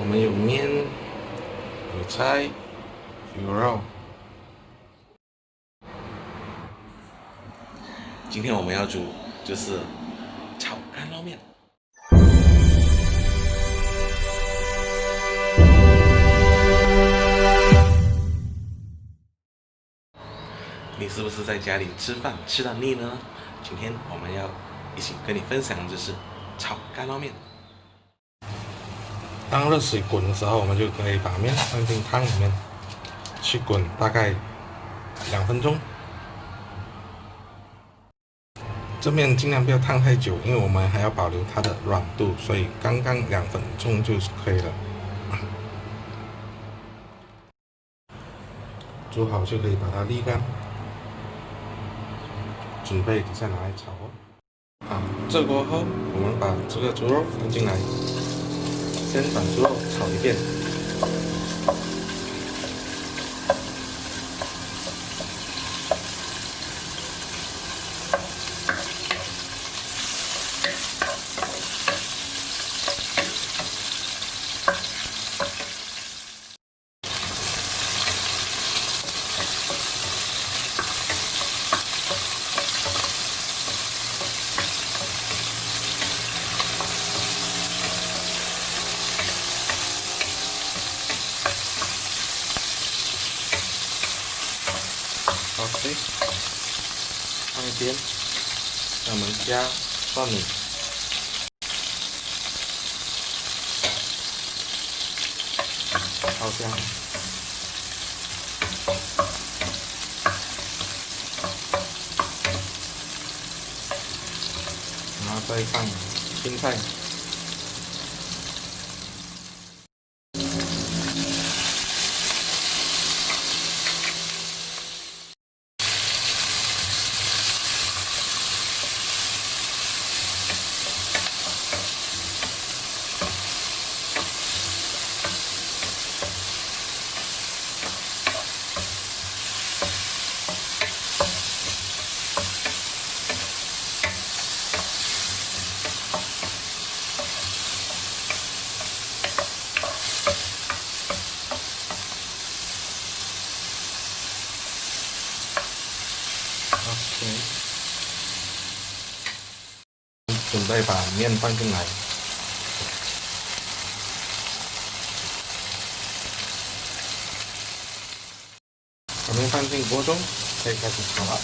我们有面、有菜、有肉。今天我们要煮就是炒干捞面。你是不是在家里吃饭吃到腻呢？今天我们要一起跟你分享的就是炒干捞面。当热水滚的时候，我们就可以把面放进汤里面去滚，大概2分钟。这面尽量不要烫太久，因为我们还要保留它的软度，所以刚刚2分钟就可以了。煮好就可以把它沥干，准备等下拿来炒哦。好，这过后我们把这个猪肉放进来，先把猪肉炒一遍。OK， 放一边，让我们加蒜米，爆香，然后再放青菜。OK， 准备把面放进来。把面放进锅中，可以开始炒了。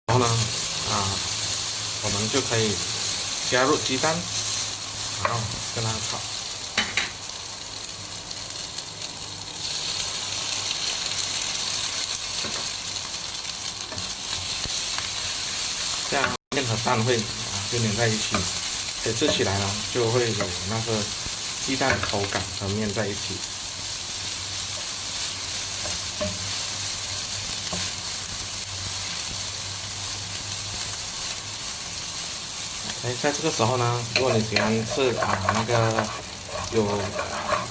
然后呢，我们就可以加入鸡蛋，然后跟它炒。这样面和蛋会就粘在一起，所以吃起来呢就会有那个鸡蛋口感和面在一起。在这个时候呢，如果你喜欢吃那个有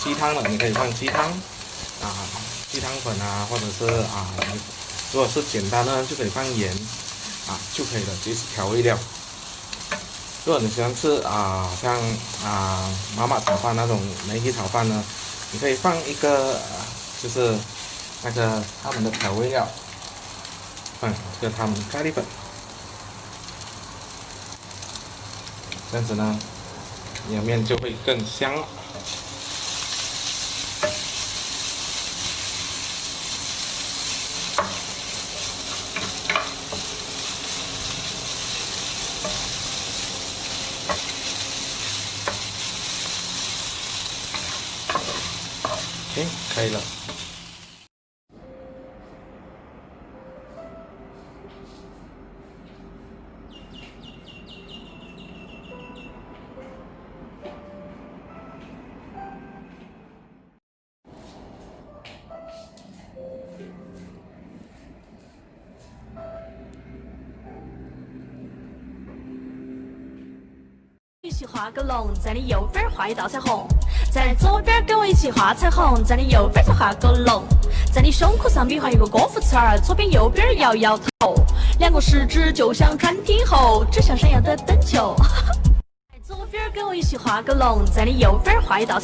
鸡汤的，你可以放鸡汤鸡汤粉或者是如果是简单的就可以放盐就可以了，这是调味料。如果你喜欢吃像妈妈炒饭那种梅皮炒饭呢，你可以放一个就是那个他们的调味料，放一个他们的咖喱粉。这样子呢，你的面就会更香了。OK， 可以了。起画个龙，在你右边画一道彩虹，在你左边跟我一起画彩虹，在你右边再画个龙，在你胸口上比划一个歌副词儿，左边右边摇摇头，两个食指就像转体后，指向闪耀的灯球。在左边跟我一起画个龙，在你右边画一道。